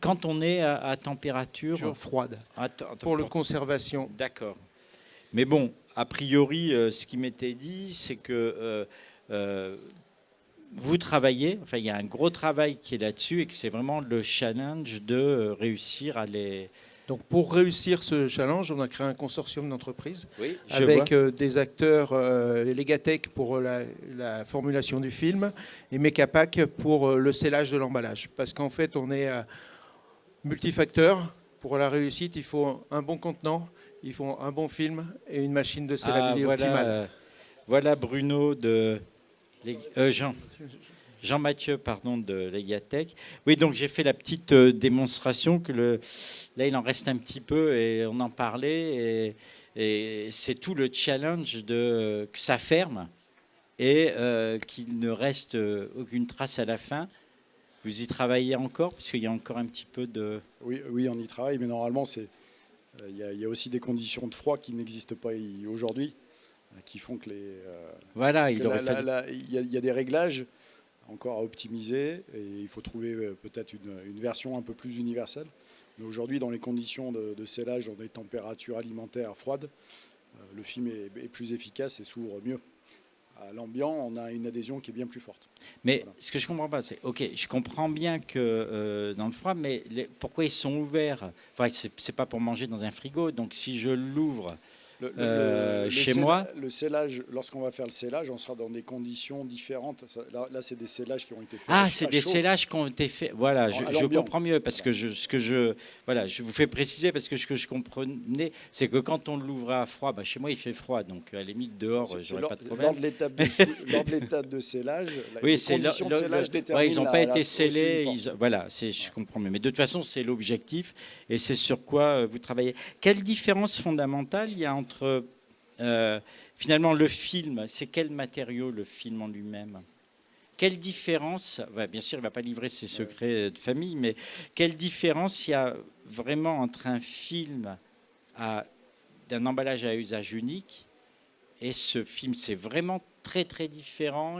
Quand on est à température froide, pour la conservation. D'accord. Mais bon, a priori, ce qui m'était dit, c'est que vous travaillez, enfin il y a un gros travail qui est là-dessus et que c'est vraiment le challenge de réussir à les... Donc pour réussir ce challenge, on a créé un consortium d'entreprises avec des acteurs, Legatech pour la formulation du film et Mecapac pour le scellage de l'emballage. Parce qu'en fait, on est multifacteur. Pour la réussite, il faut un bon contenant, il faut un bon film et une machine de scellabilité optimale. Voilà Bruno de... Jean-Mathieu, pardon, de Legatech. Oui, donc j'ai fait la petite démonstration que là, il en reste un petit peu et on en parlait. Et c'est tout le challenge que ça ferme et qu'il ne reste aucune trace à la fin. Vous y travaillez encore? Parce qu'il y a encore un petit peu de... Oui, on y travaille, mais normalement, il y a aussi des conditions de froid qui n'existent pas aujourd'hui, qui font que les... Voilà, il y a des réglages encore à optimiser et il faut trouver peut-être une version un peu plus universelle. Mais aujourd'hui, dans les conditions de scellage, dans des températures alimentaires froides, le film est plus efficace et s'ouvre mieux. À l'ambiant, on a une adhésion qui est bien plus forte. Mais voilà. Ce que je comprends pas, c'est ok, je comprends bien que dans le froid, mais pourquoi ils sont ouverts? Enfin, c'est pas pour manger dans un frigo. Donc si je l'ouvre chez moi, le scellage, lorsqu'on va faire le scellage, on sera dans des conditions différentes. Là, c'est des scellages qui ont été faits. Ah, c'est des scellages qui ont été faits. Voilà, je comprends mieux parce que je vous fais préciser parce que ce que je comprenais, c'est que quand on l'ouvre à froid, chez moi il fait froid, donc à la limite dehors, j'aurais pas de problème. Lors de l'étape de scellage, oui, les conditions de scellage déterminent. Ils n'ont pas été scellés. Voilà, je comprends mieux. Mais de toute façon, c'est l'objectif et c'est sur quoi vous travaillez. Quelle différence fondamentale il y a entre finalement le film? C'est quel matériau le film en lui-même? Quelle différence, bien sûr, il ne va pas livrer ses secrets de famille, mais quelle différence il y a vraiment entre un film d'un emballage à usage unique et ce film? C'est vraiment très, très différent.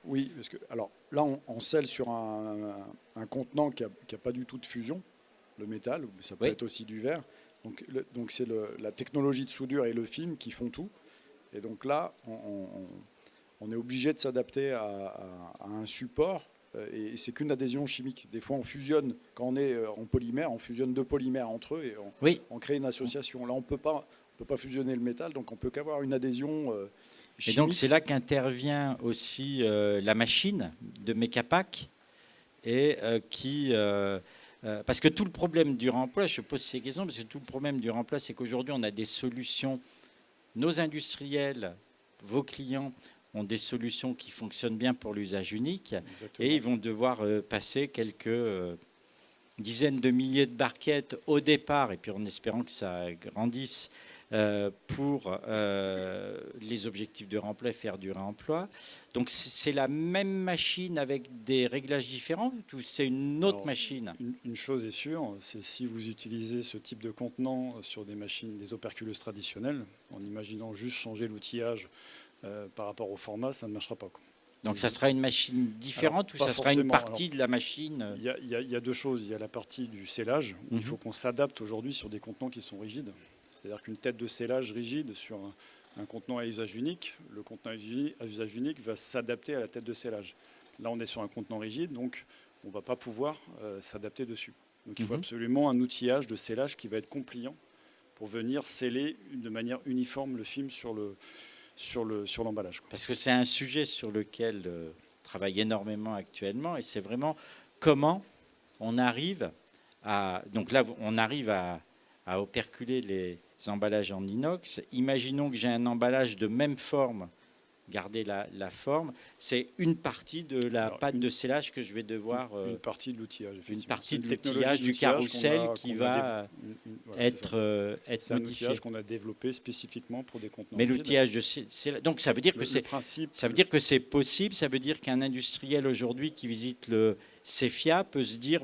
Oui, parce que alors, là, on scelle sur un contenant qui n'a pas du tout de fusion, le métal, mais ça peut être aussi du verre. Donc c'est la technologie de soudure et le film qui font tout. Et donc là, on est obligé de s'adapter à un support et c'est qu'une adhésion chimique. Des fois, on fusionne, quand on est en polymère, on fusionne deux polymères entre eux et on crée une association. Là, on ne peut pas fusionner le métal, donc on ne peut qu'avoir une adhésion chimique. Et donc, c'est là qu'intervient aussi la machine de Mecapac et parce que tout le problème du remploi, je pose ces questions, parce que tout le problème du remploi, c'est qu'aujourd'hui, on a des solutions. Nos industriels, vos clients, ont des solutions qui fonctionnent bien pour l'usage unique. Exactement. Et ils vont devoir passer quelques dizaines de milliers de barquettes au départ, et puis en espérant que ça grandisse pour les objectifs de remploi et faire du réemploi. Donc c'est la même machine avec des réglages différents ou c'est une autre machine? Une chose est sûre, c'est si vous utilisez ce type de contenant sur des machines, des operculeuses traditionnelles, en imaginant juste changer l'outillage par rapport au format, ça ne marchera pas. Donc ça sera une machine différente ou ça sera une partie de la machine? Il y a deux choses. Il y a la partie du scellage, où il faut qu'on s'adapte aujourd'hui sur des contenants qui sont rigides. C'est-à-dire qu'une tête de scellage rigide sur un contenant à usage unique, le contenant à usage unique va s'adapter à la tête de scellage. Là, on est sur un contenant rigide, donc on ne va pas pouvoir s'adapter dessus. Donc il faut absolument un outillage de scellage qui va être compliant pour venir sceller de manière uniforme le film sur l'emballage. Parce que c'est un sujet sur lequel on travaille énormément actuellement et c'est vraiment comment on arrive à... Donc là, on arrive à operculer les emballages en inox. Imaginons que j'ai un emballage de même forme, garder la forme. C'est une partie de la pâte de scellage que je vais devoir... Une partie de l'outillage. Une partie de l'outillage du carrousel qui va être modifié. C'est un outillage qu'on a développé spécifiquement pour des contenants. Mais l'outillage de scellage... Donc ça veut dire que c'est possible. Ça veut dire qu'un industriel aujourd'hui qui visite le CEFIA peut se dire,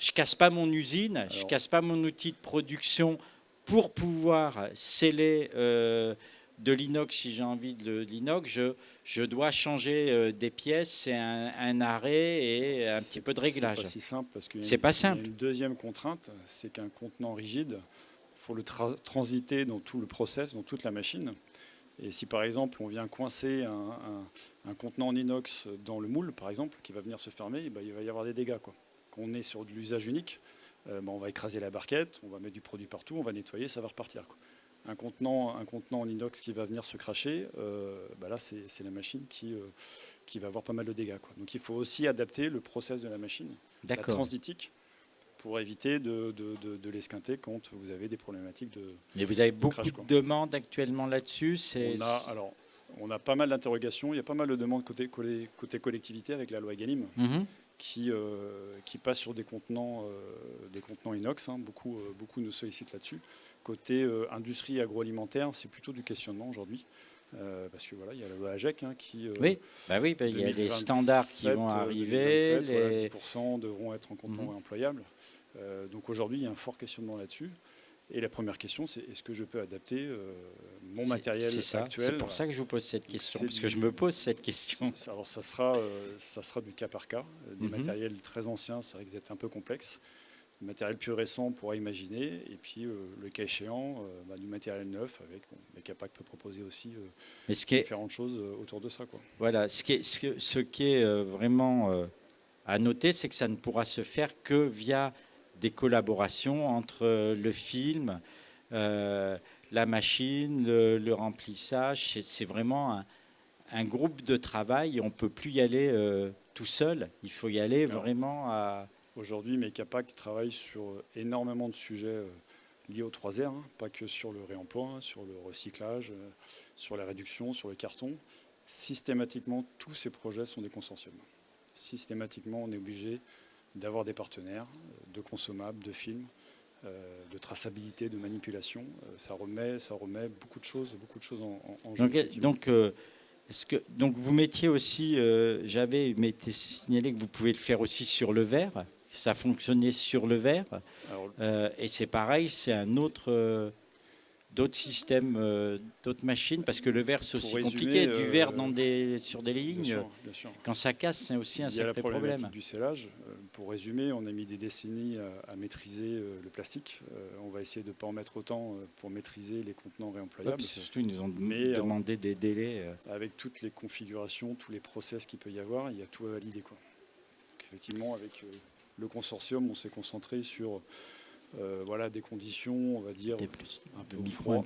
je casse pas mon usine, je casse pas mon outil de production pour pouvoir sceller de l'inox si j'ai envie de l'inox. Je dois changer des pièces, c'est un arrêt et un petit peu de réglage. C'est pas si simple parce qu'il y a une deuxième contrainte, c'est qu'un contenant rigide, il faut le transiter dans tout le process, dans toute la machine. Et si par exemple on vient coincer un contenant en inox dans le moule, par exemple, qui va venir se fermer, il va y avoir des dégâts, quoi. Quand on est sur de l'usage unique, on va écraser la barquette, on va mettre du produit partout, on va nettoyer, ça va repartir, quoi. Un contenant en inox qui va venir se cracher, là c'est la machine qui va avoir pas mal de dégâts, quoi. Donc il faut aussi adapter le process de la machine, la transitique, pour éviter de l'esquinter quand vous avez des problématiques de... Mais vous avez beaucoup de demandes actuellement là-dessus. On a pas mal d'interrogations, il y a pas mal de demandes côté collectivité avec la loi Egalim. Qui passe sur des contenants inox. Beaucoup nous sollicitent là-dessus. Côté industrie agroalimentaire, c'est plutôt du questionnement aujourd'hui. Parce que voilà, il y a la loi AGEC qui... il y a des standards qui vont arriver. 10% devront être en contenant employable. Donc aujourd'hui, il y a un fort questionnement là-dessus. Et la première question, c'est est-ce que je peux adapter mon matériel actuel? C'est pour ça que je vous pose cette question, parce que je me pose cette question. Alors ça sera du cas par cas. Des matériels très anciens, ça risque d'être un peu complexe. Du matériel plus récent, on pourra imaginer. Et puis, le cas échéant, du matériel neuf, avec les Capac peut proposer aussi différentes choses autour de ça, quoi. Voilà, ce qui est vraiment à noter, c'est que ça ne pourra se faire que via des collaborations entre le film, la machine, le remplissage. C'est vraiment un groupe de travail. On ne peut plus y aller tout seul. Il faut y aller vraiment à... Aujourd'hui, mes Capac travaillent sur énormément de sujets liés aux 3R, hein, pas que sur le réemploi, hein, sur le recyclage, sur la réduction, sur le carton. Systématiquement, tous ces projets sont des consortiums. Systématiquement, on est obligé d'avoir des partenaires, de consommables, de films, de traçabilité, de manipulation. Ça remet beaucoup de choses en jeu. Donc vous mettiez aussi, j'avais été signalé que vous pouvez le faire aussi sur le verre. Ça fonctionnait sur le verre. Et c'est pareil, c'est un autre... d'autres systèmes, d'autres machines, parce que le verre, c'est aussi compliqué. Du verre sur des lignes, bien sûr. Quand ça casse, c'est aussi un sacré problème. Il y a la problématique du scellage. Pour résumer, on a mis des décennies à maîtriser le plastique. On va essayer de ne pas en mettre autant pour maîtriser les contenants réemployables. Surtout, ils nous ont demandé des délais. Avec toutes les configurations, tous les process qu'il peut y avoir, il y a tout à valider, quoi. Donc, effectivement, avec le consortium, on s'est concentré sur... des conditions, on va dire, un peu au froid,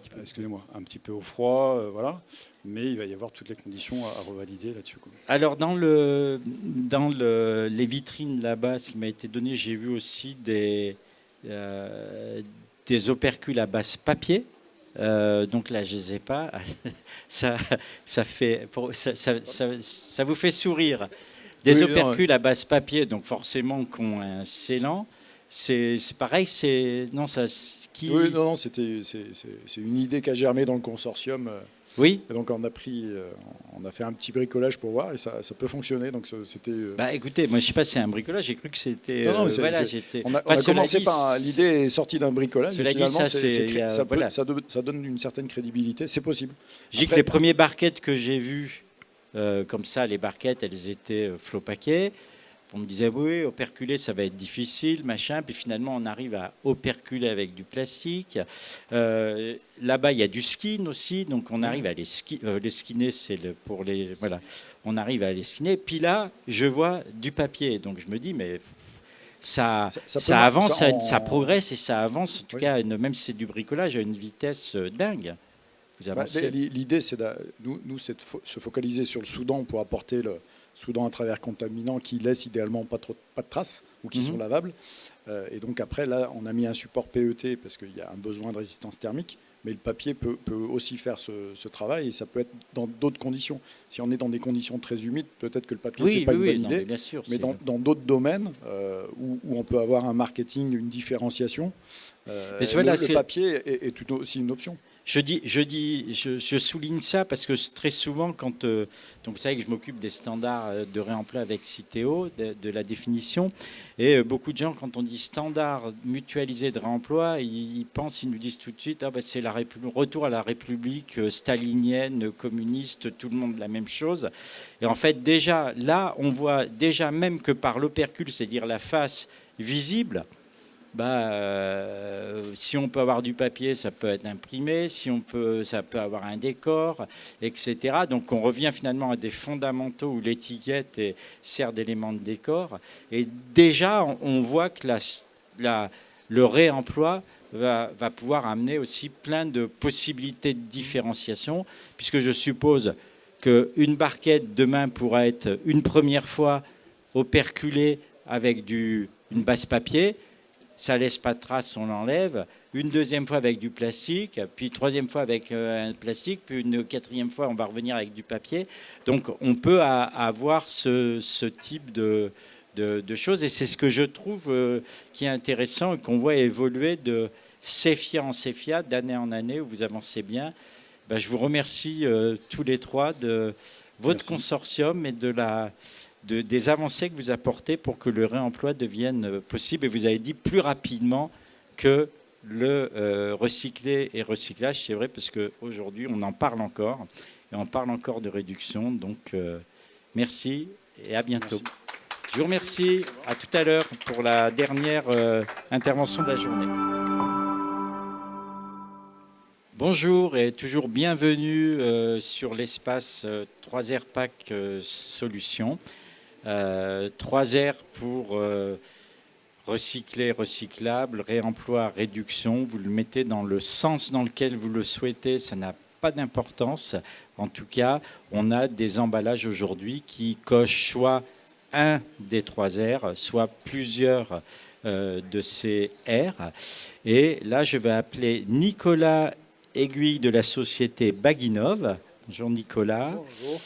un petit peu au froid, voilà. Mais il va y avoir toutes les conditions à revalider là-dessus, quoi. Alors, dans les vitrines là-bas, ce qui m'a été donné, j'ai vu aussi des opercules à base papier. Donc là, je ne les ai pas. ça vous fait sourire. Des opercules à base papier, donc forcément qui ont un scellant. C'est pareil, c'est Oui, non, c'est une idée qui a germé dans le consortium. Oui. Et donc on a fait un petit bricolage pour voir et ça peut fonctionner. Donc c'était. Écoutez, moi je sais pas si c'est un bricolage, j'ai cru que c'était. On a commencé par l'idée est sortie d'un bricolage. Et finalement, ça donne une certaine crédibilité. C'est possible. Je dis que les premiers barquettes que j'ai vues, comme ça, les barquettes, elles étaient flopaquées. On me disait, oui, operculer, ça va être difficile, machin. Puis finalement, on arrive à operculer avec du plastique. Là-bas, il y a du skin aussi. Donc, on arrive à les skiner, pour les... Voilà. On arrive à les skiner. Puis là, je vois du papier. Donc, je me dis, mais ça avance, ça progresse et ça avance. En tout cas, même si c'est du bricolage, à une vitesse dingue. Vous avancez. L'idée, c'est de se focaliser sur le soudant pour apporter le soudant à travers contaminant qui laisse idéalement pas de traces ou qui sont lavables. Et donc après, là, on a mis un support PET parce qu'il y a un besoin de résistance thermique, mais le papier peut aussi faire ce travail et ça peut être dans d'autres conditions. Si on est dans des conditions très humides, peut-être que le papier, c'est pas une bonne idée. Bien sûr, mais dans d'autres domaines où on peut avoir un marketing, une différenciation, le papier est tout aussi une option. Je souligne ça parce que très souvent, donc vous savez que je m'occupe des standards de réemploi avec Citeo, de la définition, et beaucoup de gens, quand on dit standard mutualisé de réemploi, ils nous disent tout de suite, c'est le retour à la République stalinienne, communiste, tout le monde la même chose. Et en fait, déjà, là, on voit déjà même que par l'opercule, c'est-à-dire la face visible, si on peut avoir du papier, ça peut être imprimé, ça peut avoir un décor, etc. Donc on revient finalement à des fondamentaux où l'étiquette sert d'élément de décor. Et déjà, on voit que le réemploi va pouvoir amener aussi plein de possibilités de différenciation, puisque je suppose qu'une barquette demain pourra être une première fois operculée avec une base papier. Ça laisse pas de traces, on l'enlève. Une deuxième fois avec du plastique, puis troisième fois avec un plastique, puis une quatrième fois, on va revenir avec du papier. Donc, on peut avoir ce type de choses. Et c'est ce que je trouve qui est intéressant et qu'on voit évoluer de CEFIA en CEFIA, d'année en année, où vous avancez bien. Je vous remercie tous les trois de votre consortium et des avancées que vous apportez pour que le réemploi devienne possible. Et vous avez dit plus rapidement que le recycler et recyclage. C'est vrai parce qu'aujourd'hui, on en parle encore. Et on parle encore de réduction. Donc, merci et à bientôt. Merci. Je vous remercie. À tout à l'heure pour la dernière intervention de la journée. Bonjour et toujours bienvenue sur l'espace 3R Pack Solutions. 3R pour recycler, recyclable, réemploi, réduction. Vous le mettez dans le sens dans lequel vous le souhaitez, ça n'a pas d'importance. En tout cas, on a des emballages aujourd'hui qui cochent soit un des 3 R, soit plusieurs de ces R. Et là, je vais appeler Nicolas Aiguille de la société Baginov. Bonjour Nicolas. Bonjour.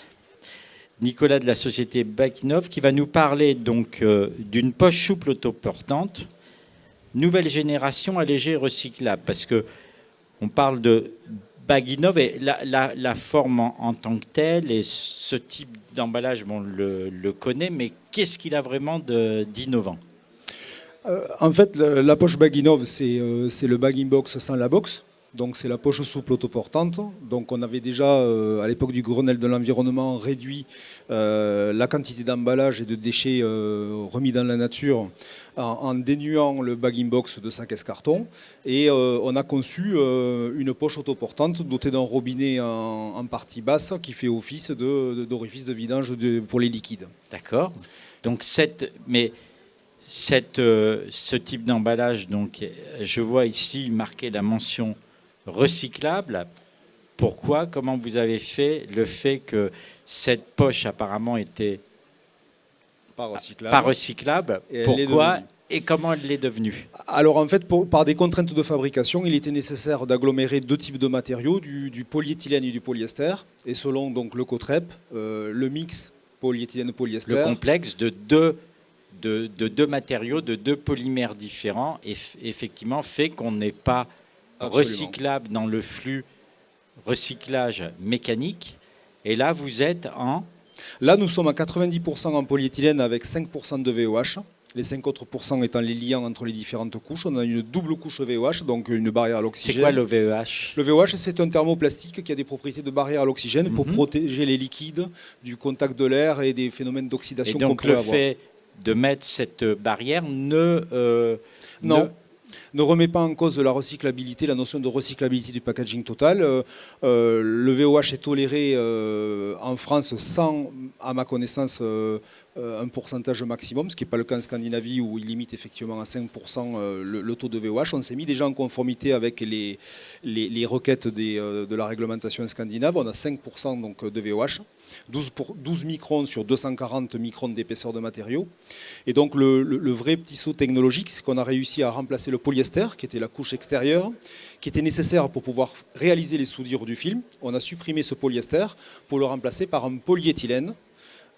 Nicolas de la société Baginov qui va nous parler donc d'une poche souple autoportante, nouvelle génération allégée et recyclable. Parce que on parle de Baginov et la forme en tant que telle et ce type d'emballage, on le connaît, mais qu'est-ce qu'il a vraiment d'innovant? En fait, la poche Baginov, c'est le bag-in-box sans la box. Donc c'est la poche souple autoportante. Donc on avait déjà, à l'époque du Grenelle de l'environnement, réduit la quantité d'emballage et de déchets remis dans la nature en dénuant le bag-in-box de sa caisse carton. Et on a conçu une poche autoportante dotée d'un robinet en partie basse qui fait office d'orifice de vidange pour les liquides. D'accord. Donc ce type d'emballage, donc je vois ici marqué la mention recyclable. Pourquoi? Comment vous avez fait le fait que cette poche apparemment était pas recyclable? Pourquoi et comment elle l'est devenue? Alors en fait, par des contraintes de fabrication, il était nécessaire d'agglomérer 2 types de matériaux, du polyéthylène et du polyester. Et selon donc le COTREP, le mix polyéthylène-polyester... Le complexe de deux matériaux, de 2 polymères différents, effectivement fait qu'on n'est pas recyclable dans le flux recyclage mécanique. Et là, vous êtes en... Là, nous sommes à 90% en polyéthylène avec 5% de VOH. Les 5 autres % étant les liants entre les différentes couches. On a une double couche VOH, donc une barrière à l'oxygène. C'est quoi le VOH? Le VOH, c'est un thermoplastique qui a des propriétés de barrière à l'oxygène pour protéger les liquides du contact de l'air et des phénomènes d'oxydation qu'on peut avoir. Et donc le fait de mettre cette barrière ne remet pas en cause la recyclabilité, la notion de recyclabilité du packaging total. Le VOH est toléré en France sans, à ma connaissance, un pourcentage maximum, ce qui n'est pas le cas en Scandinavie où il limite effectivement à 5% le taux de VOH. On s'est mis déjà en conformité avec les requêtes de la réglementation scandinave. On a 5% donc de VOH, 12 microns sur 240 microns d'épaisseur de matériaux. Et donc le vrai petit saut technologique, c'est qu'on a réussi à remplacer le polyester, qui était la couche extérieure, qui était nécessaire pour pouvoir réaliser les soudures du film. On a supprimé ce polyester pour le remplacer par un polyéthylène,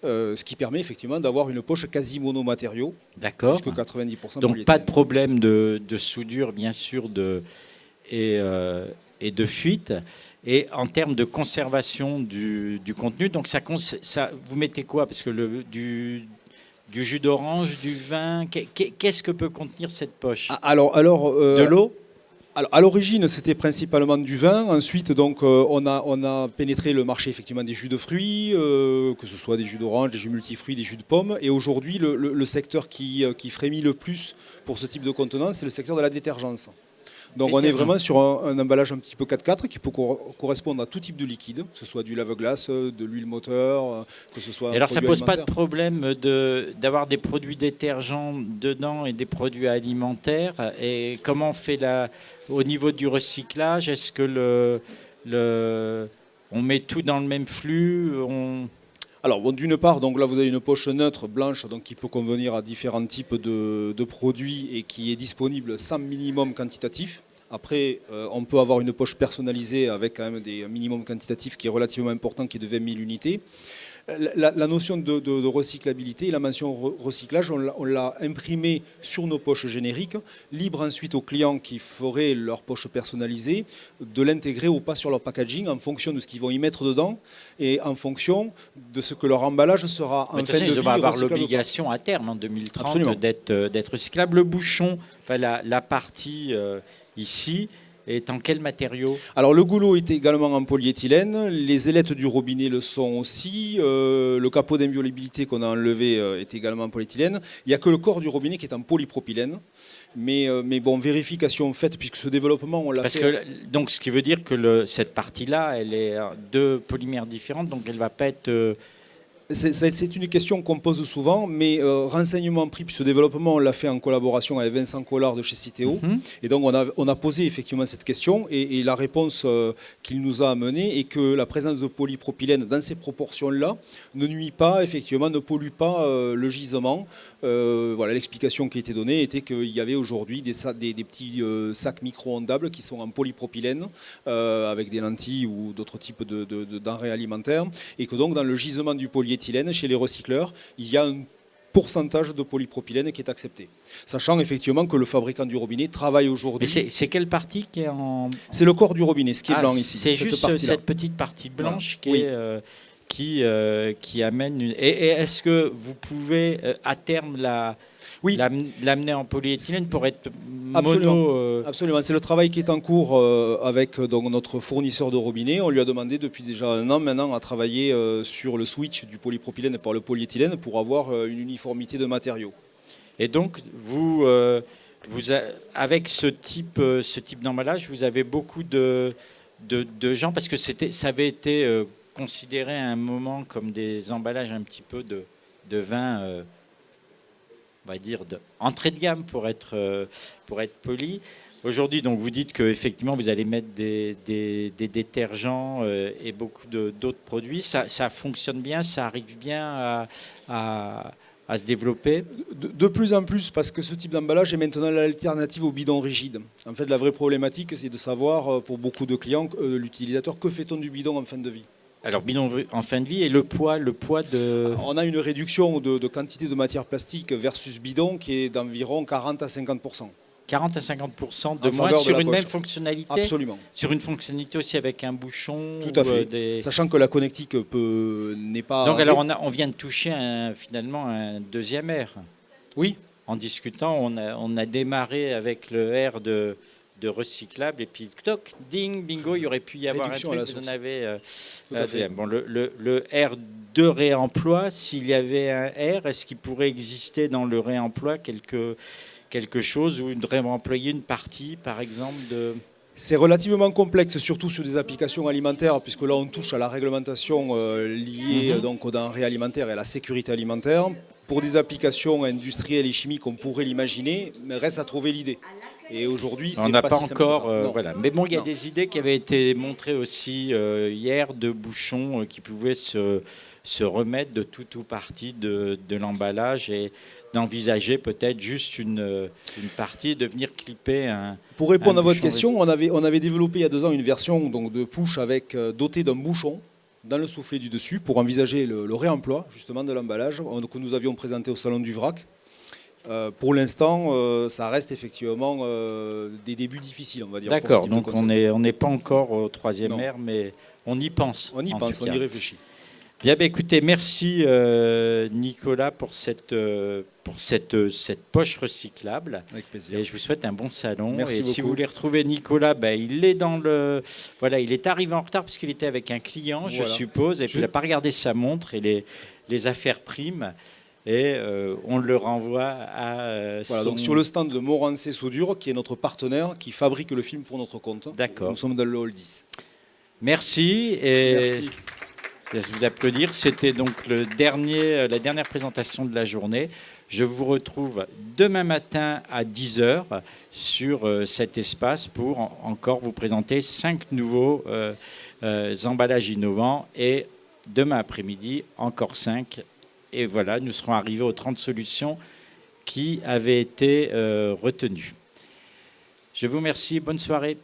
ce qui permet effectivement d'avoir une poche quasi monomatériaux. D'accord. Jusqu'à 90%. Donc pas de problème de soudure, bien sûr, et de fuite. Et en termes de conservation du contenu, donc ça, vous mettez quoi? Parce que du jus d'orange, du vin, qu'est-ce que peut contenir cette poche? De l'eau? Alors, à l'origine, c'était principalement du vin. Ensuite, donc, on a pénétré le marché effectivement des jus de fruits, que ce soit des jus d'orange, des jus multifruits, des jus de pommes. Et aujourd'hui, le secteur qui frémit le plus pour ce type de contenant, c'est le secteur de la détergence. Donc on est vraiment sur un emballage un petit peu 4x4 qui peut correspondre à tout type de liquide, que ce soit du lave-glace, de l'huile moteur, que ce soit... Et alors ça ne pose pas de problème d'avoir des produits détergents dedans et des produits alimentaires? Et comment on fait au niveau du recyclage? Est-ce que on met tout dans le même flux? Alors bon, d'une part, donc là vous avez une poche neutre blanche donc qui peut convenir à différents types de produits et qui est disponible sans minimum quantitatif. Après, on peut avoir une poche personnalisée avec quand même des minimums quantitatifs qui est relativement important, qui est de 20 000 unités. La notion de recyclabilité et la mention recyclage, on l'a imprimé sur nos poches génériques, libre ensuite aux clients qui feraient leur poche personnalisée de l'intégrer ou pas sur leur packaging en fonction de ce qu'ils vont y mettre dedans et en fonction de ce que leur emballage sera en fin de vie. Ils vont avoir l'obligation à terme en 2030 d'être recyclable. Le bouchon, enfin la partie ici est en quel matériau? Alors le goulot est également en polyéthylène, les ailettes du robinet le sont aussi, le capot d'inviolabilité qu'on a enlevé est également en polyéthylène. Il n'y a que le corps du robinet qui est en polypropylène. Mais bon, vérification faite, puisque ce développement, on l'a fait... Donc ce qui veut dire que cette partie-là, elle est deux polymères différents, donc elle ne va pas être... C'est une question qu'on pose souvent, mais renseignement pris, puis ce développement, on l'a fait en collaboration avec Vincent Collard de chez Citeo. Et donc, on a posé effectivement cette question, et la réponse qu'il nous a amenée est que la présence de polypropylène dans ces proportions-là ne nuit pas, effectivement, ne pollue pas le gisement. Voilà, l'explication qui a été donnée était qu'il y avait aujourd'hui des petits sacs micro-ondables qui sont en polypropylène, avec des lentilles ou d'autres types de denrées alimentaires, et que donc, dans le gisement du polyéthylène, chez les recycleurs, il y a un pourcentage de polypropylène qui est accepté. Sachant effectivement que le fabricant du robinet travaille aujourd'hui... Mais c'est quelle partie qui est en... C'est le corps du robinet, ce qui est blanc ici. C'est juste cette petite partie blanche qui amène... Et est-ce que vous pouvez à terme l'amener en polyéthylène pour être mono... Absolument, c'est le travail qui est en cours avec donc, notre fournisseur de robinet. On lui a demandé depuis déjà un an maintenant à travailler sur le switch du polypropylène par le polyéthylène pour avoir une uniformité de matériaux. Et donc, avec ce type d'emballage, vous avez beaucoup de gens, parce que ça avait été considéré à un moment comme des emballages un petit peu de vin... on va dire, d'entrée de gamme pour être poli. Aujourd'hui, donc, vous dites qu'effectivement, vous allez mettre des détergents et beaucoup d'autres produits. Ça fonctionne bien, ça arrive bien à se développer? De plus en plus, parce que ce type d'emballage est maintenant l'alternative au bidon rigide. En fait, la vraie problématique, c'est de savoir, pour beaucoup de clients, l'utilisateur, que fait-on du bidon en fin de vie? Alors, bidon en fin de vie et le poids de... On a une réduction de quantité de matière plastique versus bidon qui est d'environ 40 à 50%. 40 à 50% de moins sur une même fonctionnalité? Absolument. Sur une fonctionnalité aussi avec un bouchon? Tout à fait. Sachant que la connectique n'est pas... Donc alors on vient de toucher finalement un deuxième R. Oui. En discutant, on a démarré avec le R de recyclable et puis toc, ding, bingo, il y aurait pu y avoir réduction un truc, vous en avez... bon, le R de réemploi, s'il y avait un R, est-ce qu'il pourrait exister dans le réemploi quelque chose où de réemployer une partie, par exemple, de... C'est relativement complexe, surtout sur des applications alimentaires, puisque là on touche à la réglementation liée donc aux denrées alimentaires et à la sécurité alimentaire. Pour des applications industrielles et chimiques, on pourrait l'imaginer, mais reste à trouver l'idée. Et aujourd'hui, on n'a pas encore... voilà. Mais bon, il y a des idées qui avaient été montrées aussi hier de bouchons qui pouvaient se remettre de tout ou partie de l'emballage et d'envisager peut-être juste une partie, de venir clipper un... Pour répondre à votre question, on avait développé il y a 2 ans une version donc, de push dotée d'un bouchon dans le soufflet du dessus pour envisager le réemploi justement de l'emballage que nous avions présenté au Salon du Vrac. Pour l'instant, ça reste effectivement des débuts difficiles, on va dire. D'accord, donc on n'est pas encore au 3e R, mais on y pense. On y pense, on y réfléchit. Bien, écoutez, merci Nicolas pour cette poche recyclable. Avec plaisir. Et je vous souhaite un bon salon. Merci beaucoup. Si vous voulez retrouver Nicolas, il est il est arrivé en retard parce qu'il était avec un client, je suppose, et puis il n'a pas regardé sa montre et les affaires priment. Et on le renvoie à donc sur le stand de Morancé Soudure, qui est notre partenaire, qui fabrique le film pour notre compte. D'accord. Nous sommes dans le hall 10. Merci. Merci. Je laisse vous applaudir. C'était donc la dernière présentation de la journée. Je vous retrouve demain matin à 10h sur cet espace pour encore vous présenter 5 nouveaux emballages innovants. Et demain après-midi, encore 5. Et voilà, nous serons arrivés aux 30 solutions qui avaient été retenues. Je vous remercie. Bonne soirée.